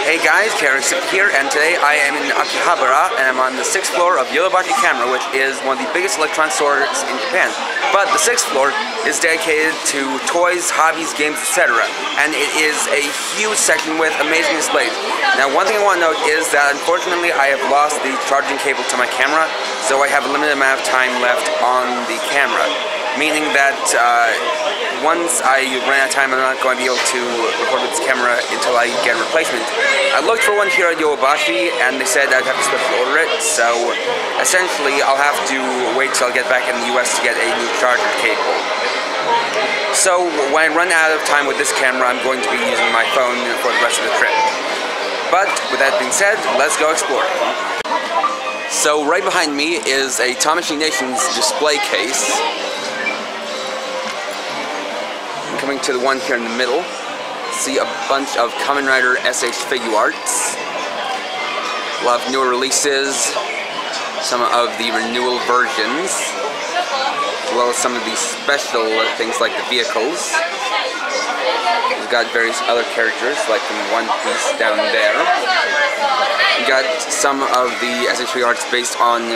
Hey guys, Asakusa here, and today I am in Akihabara, and I'm on the 6th floor of Yodobashi Camera, which is one of the biggest electronics stores in Japan. But the 6th floor is dedicated to toys, hobbies, games, etc. And it is a huge section with amazing displays. Now, one thing I want to note is that unfortunately I have lost the charging cable to my camera, so I have a limited amount of time left on the camera. Meaning that once I run out of time, I'm not going to be able to record with this camera until I get a replacement. I looked for one here at Yodobashi, and they said I'd have to special order it, so essentially I'll have to wait till I get back in the US to get a new charger cable. So when I run out of time with this camera, I'm going to be using my phone for the rest of the trip. But with that being said, let's go exploring. So right behind me is a Tamashii Nations display case. Coming to the one here in the middle, see a bunch of Kamen Rider SH figure arts. We'll have newer releases, some of the renewal versions, as well as some of the special things like the vehicles. We've got various other characters, like from One Piece down there. We've got some of the SH figure arts based on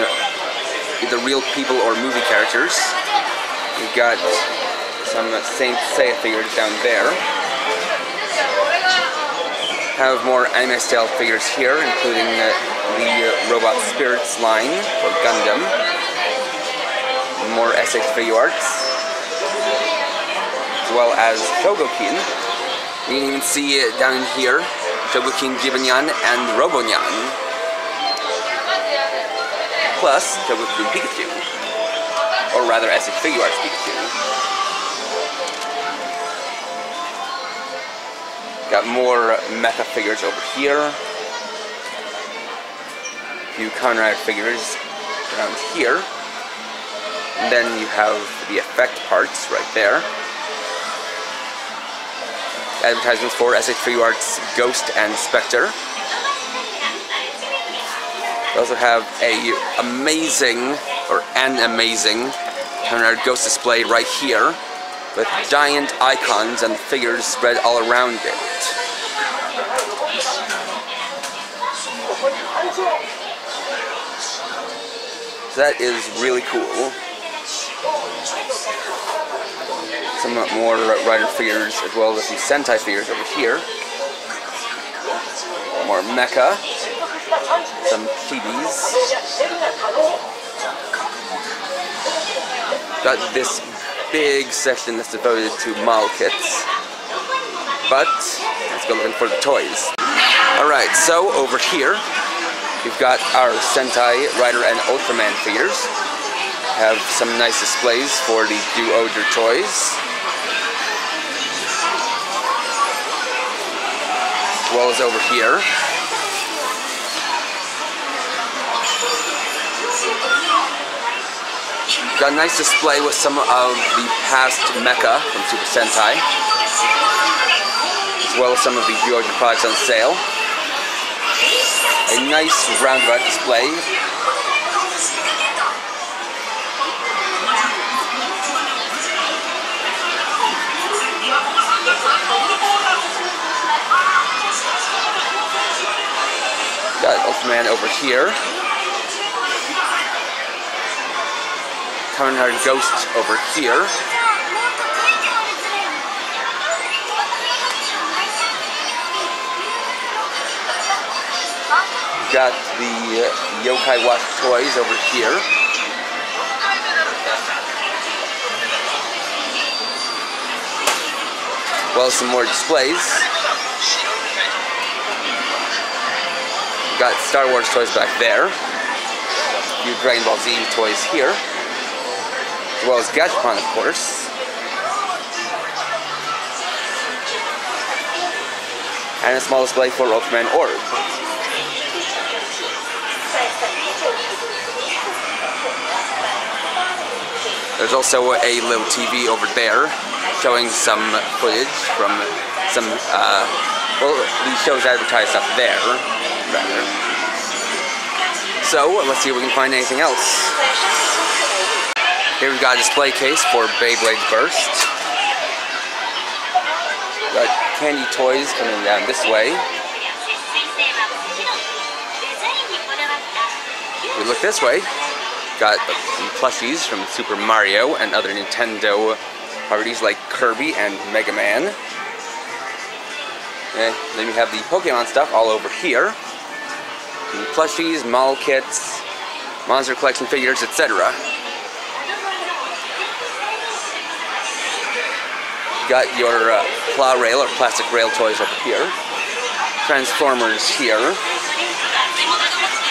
either real people or movie characters. We've got some Saint Seiya figures down there. Have more anime style figures here, including the Robot Spirits line for Gundam. More SH figure arts, as well as Shogokin. You can even see it down here, Shogokin Jibanyan and Robonyan. Plus Shogokin Pikachu, or rather SH figure arts Pikachu. Got more mecha figures over here. A few Kamen Rider figures around here. And then you have the effect parts right there. Advertisements for SH figure arts Ghost and Spectre. We also have an amazing Kamen Rider Ghost display right here, with giant icons and figures spread all around it. So that is really cool. Some more Rider figures, as well as some Sentai figures over here. More mecha. Some chibis. Got this big section that's devoted to model kits. But let's go looking for the toys. Alright, so over here we've got our Sentai, Rider, and Ultraman figures. Have some nice displays for the Do-Oder toys. As well as over here. Got a nice display with some of the past mecha from Super Sentai, as well as some of the Do-Oder products on sale. A nice roundabout display. Got Ultraman over here. Kamen Rider Ghost over here. Got the Yokai Watch toys over here. Well, some more displays. Got Star Wars toys back there. A few Dragon Ball Z toys here, as well as Gachapon, of course. And a small display for Ultraman Orb. There's also a little TV over there showing some footage from some, well, these shows advertised up there, rather. So, let's see if we can find anything else. Here we've got a display case for Beyblade Burst. Got candy toys coming down this way. We look this way. Got some plushies from Super Mario and other Nintendo properties like Kirby and Mega Man. Okay, then we have the Pokemon stuff all over here. And plushies, model kits, monster collection figures, etc. Got your claw rail or plastic rail toys over here. Transformers here.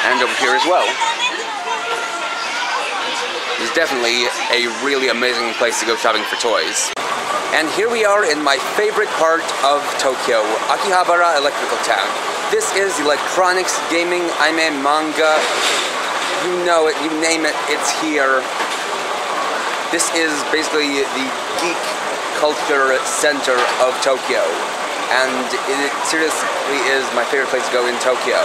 And over here as well. It's definitely a really amazing place to go shopping for toys. And here we are in my favorite part of Tokyo, Akihabara Electrical Town. This is electronics, gaming, anime, manga, you know it, you name it, it's here. This is basically the geek culture center of Tokyo. And it seriously is my favorite place to go in Tokyo.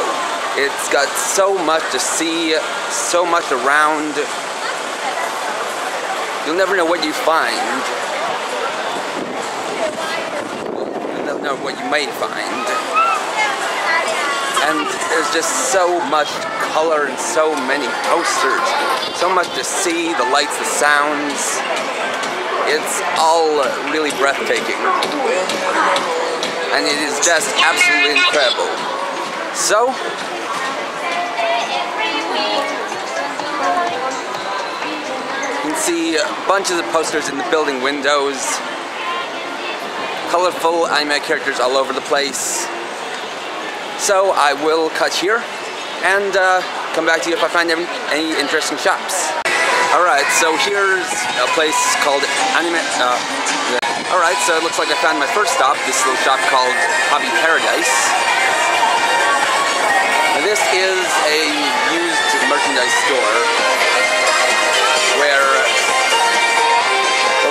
It's got so much to see, so much around. You'll never know what you find. You'll never know what you may find. And there's just so much color and so many posters. So much to see, the lights, the sounds. It's all really breathtaking. And it is just absolutely incredible. So, you can see bunches of posters in the building windows, colorful anime characters all over the place. So I will cut here and come back to you if I find any interesting shops. Alright, so here's a place called Anime... Alright, so it looks like I found my first stop, this little shop called Hobby Paradise. And this is a used merchandise store where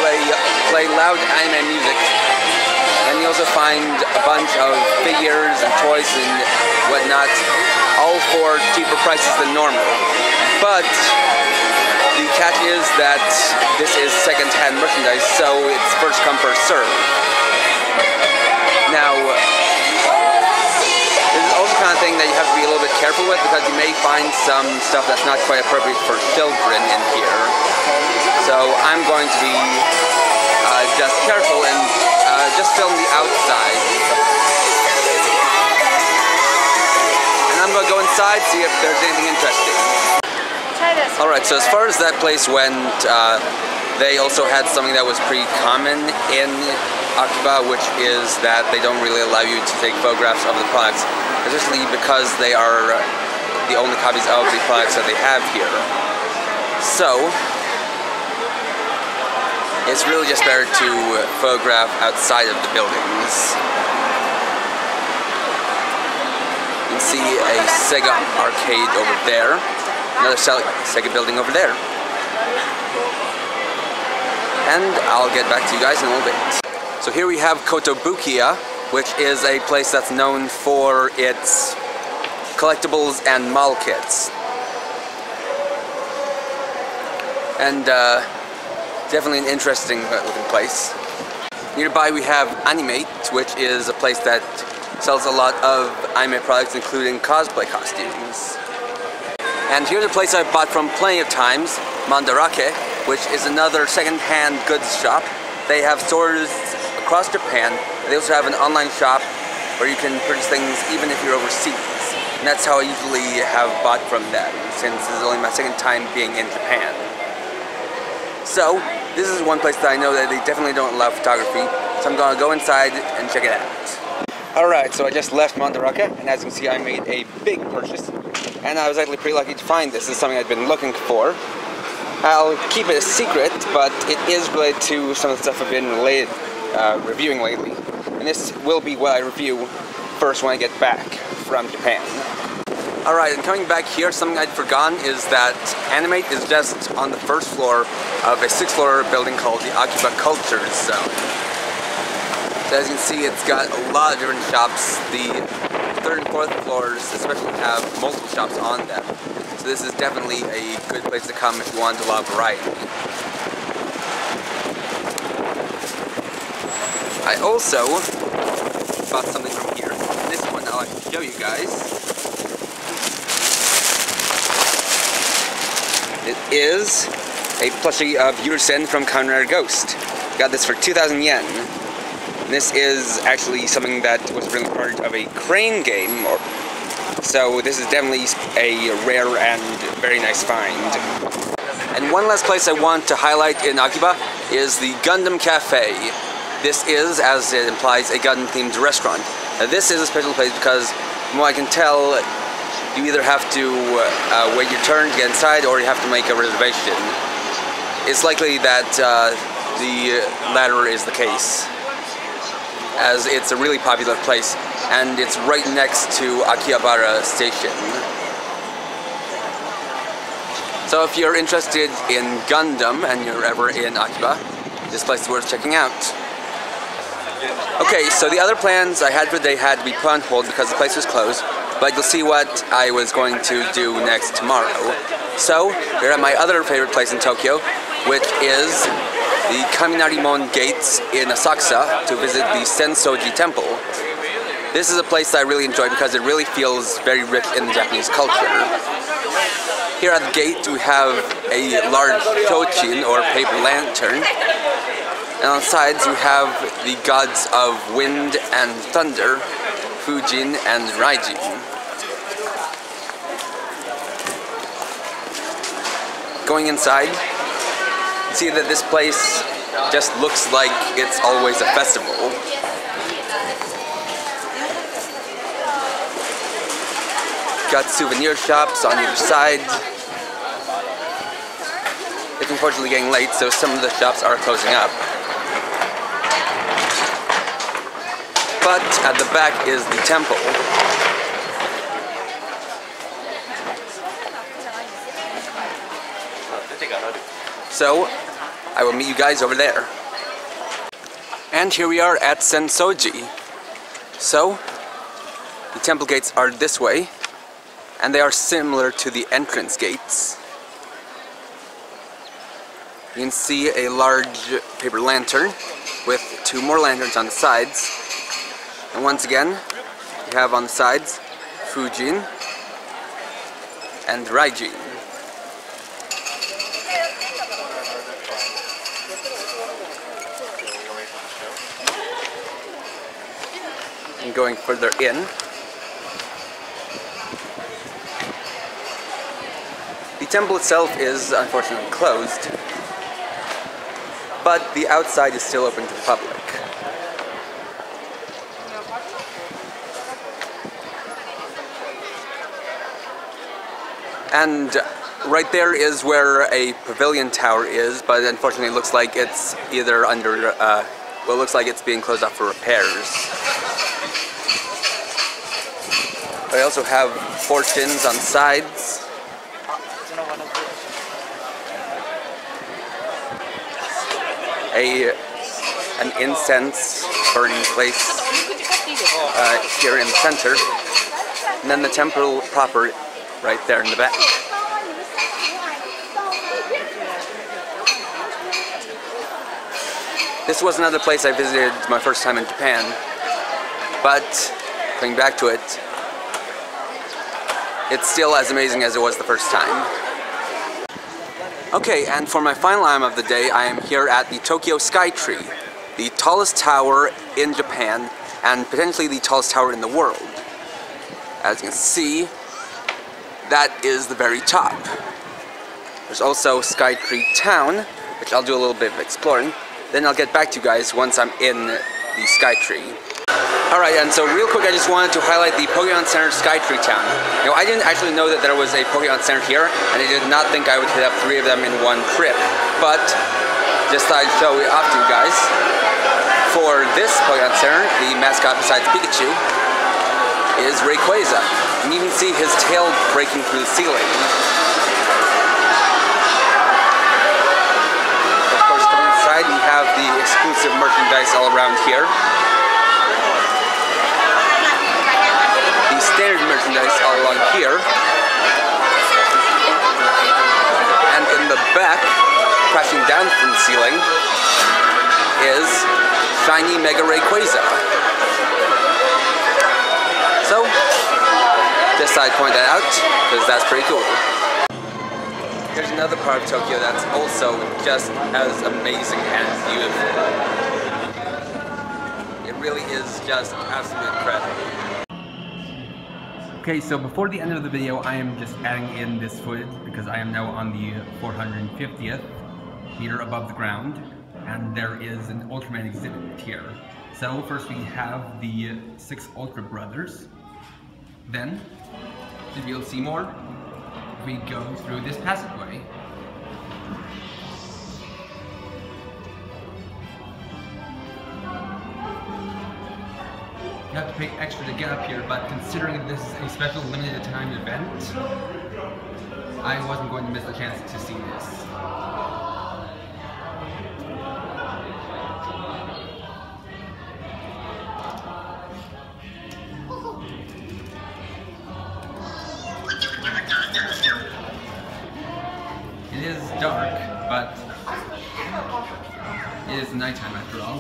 they play loud anime music, and you also find a bunch of figures and toys and whatnot, all for cheaper prices than normal. But the catch is that this is second-hand merchandise, so it's first come, first serve. Now, this is also the kind of thing that you have to be a little bit careful with, because you may find some stuff that's not quite appropriate for children in here. So I'm going to be just careful and just film the outside. And I'm going to go inside, see if there's anything interesting. Alright, so as far as that place went, they also had something that was pretty common in Akiba, which is that they don't really allow you to take photographs of the products, especially because they are the only copies of the products that they have here. So, it's really just better to photograph outside of the buildings. You can see a Sega arcade over there. Another Sega building over there. And I'll get back to you guys in a little bit. So here we have Kotobukiya, which is a place that's known for its collectibles and model kits. And definitely an interesting looking place. Nearby we have Animate, which is a place that sells a lot of anime products, including cosplay costumes. And here's a place I've bought from plenty of times, Mandarake, which is another second-hand goods shop. They have stores across Japan. They also have an online shop where you can purchase things even if you're overseas. And that's how I usually have bought from them, since this is only my second time being in Japan. So, this is one place that I know that they definitely don't allow photography, so I'm going to go inside and check it out. Alright, so I just left Mandarake, and as you can see I made a big purchase. And I was actually pretty lucky to find this. This is something I've been looking for. I'll keep it a secret, but it is related to some of the stuff I've been reviewing lately. And this will be what I review first when I get back from Japan. Alright, and coming back here, something I'd forgotten is that Animate is just on the first floor of a 6th-floor building called the Akiba Culture Zone. So as you can see, it's got a lot of different shops. The 3rd and 4th floors especially have multiple shops on them. So this is definitely a good place to come if you want a lot of variety. I also bought something from here. This one I'll show you guys. It is a plushie of Yurisen from Kamen Rider Ghost. Got this for 2,000 yen. And this is actually something that was really part of a crane game, so this is definitely a rare and very nice find. And one last place I want to highlight in Akiba is the Gundam Cafe. This is, as it implies, a Gundam-themed restaurant. Now, this is a special place because, from what I can tell, you either have to wait your turn to get inside or you have to make a reservation. It's likely that the latter is the case, as it's a really popular place and it's right next to Akihabara station. So if you're interested in Gundam and you're ever in Akiba, this place is worth checking out. Okay, so the other plans I had for the day had to be put on hold because the place was closed, but you'll see what I was going to do next tomorrow. So, we're at my other favorite place in Tokyo, which is the Kaminarimon Gates in Asakusa to visit the Sensouji temple. This is a place that I really enjoy because it really feels very rich in the Japanese culture. Here at the gate we have a large chochin or paper lantern, and on the sides we have the gods of wind and thunder, Fujin and Raijin. Going inside, see that this place just looks like it's always a festival. Got souvenir shops on either side. It's unfortunately getting late, so some of the shops are closing up. But at the back is the temple. So, I will meet you guys over there. And here we are at Sensouji. So, the temple gates are this way, and they are similar to the entrance gates. You can see a large paper lantern with two more lanterns on the sides. And once again, you have on the sides Fujin and Raijin. And going further in, the temple itself is unfortunately closed, but the outside is still open to the public. And right there is where a pavilion tower is, but unfortunately it looks like it's either under, well, it looks like it's being closed off for repairs. I also have fortunes on sides. An incense burning place here in the center, and then the temple proper right there in the back. This was another place I visited my first time in Japan, but coming back to it, it's still as amazing as it was the first time. Okay, and for my final item of the day, I am here at the Tokyo Skytree, the tallest tower in Japan and potentially the tallest tower in the world. As you can see, that is the very top. There's also Skytree Town, which I'll do a little bit of exploring. Then I'll get back to you guys once I'm in the Skytree. Alright, and so real quick I just wanted to highlight the Pokemon Center Skytree Town. You know, I didn't actually know that there was a Pokemon Center here, and I did not think I would hit up 3 of them in one trip. But, just thought I'd show it off to you guys. For this Pokemon Center, the mascot besides Pikachu is Rayquaza. And you can see his tail breaking through the ceiling. Of course, coming inside, we have the exclusive merchandise all around here. The standard merchandise all along here. And in the back, crashing down from the ceiling, is Shiny Mega Rayquaza. So Also, just thought I'd point that out, because that's pretty cool. Here's another part of Tokyo that's also just as amazing and beautiful. It really is just absolutely incredible. Okay, so before the end of the video, I am just adding in this footage because I am now on the 450th meter above the ground, and there is an Ultraman exhibit here. So first we have the 6 Ultra Brothers. Then, to be able to see more, we go through this passageway. You have to pay extra to get up here, but considering this is a special limited time event, I wasn't going to miss the chance to see this. It is dark, but it is nighttime after all.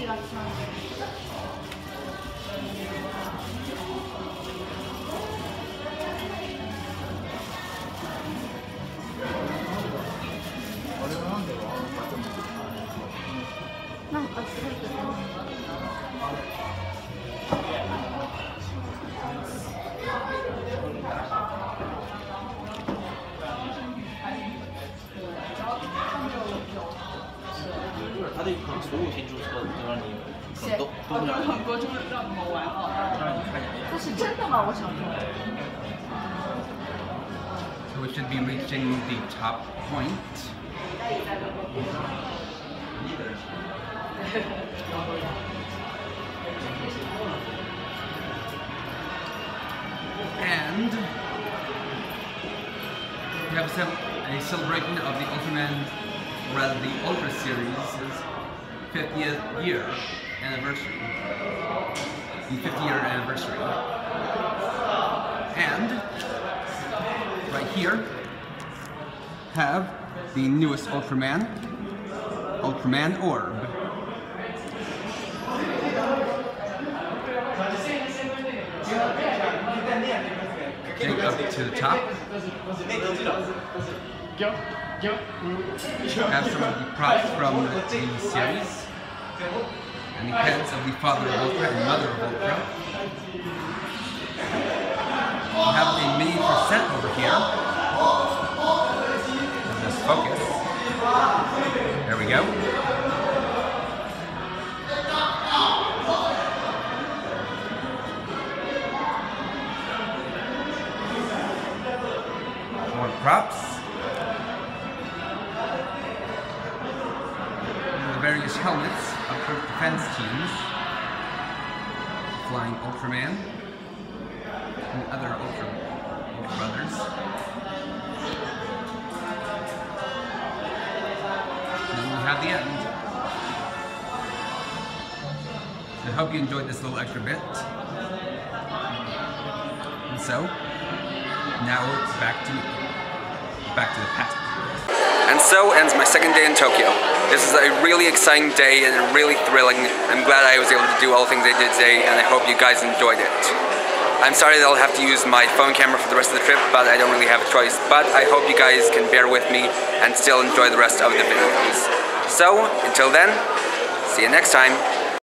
So we should be reaching the top point. And we have a celebration of the Ultraman, or rather the Ultra Series' 50th year anniversary. The 50-year anniversary. And right here have the newest Ultraman, Ultraman Orb. Getting up to the top. Have some of the props from the series. And the heads of the father of Ultra and mother of Ultra. We have a miniature set over here. Let's just focus. There we go. More props. And the various helmets of Earth defense teams. Flying Ultraman and other Ultra Brothers. And then we have the end. I hope you enjoyed this little extra bit. And so, now it's back to the past. And so ends my second day in Tokyo. This is a really exciting day and really thrilling. I'm glad I was able to do all the things I did today, and I hope you guys enjoyed it. I'm sorry that I'll have to use my phone camera for the rest of the trip, but I don't really have a choice. But I hope you guys can bear with me and still enjoy the rest of the videos. So, until then, see you next time.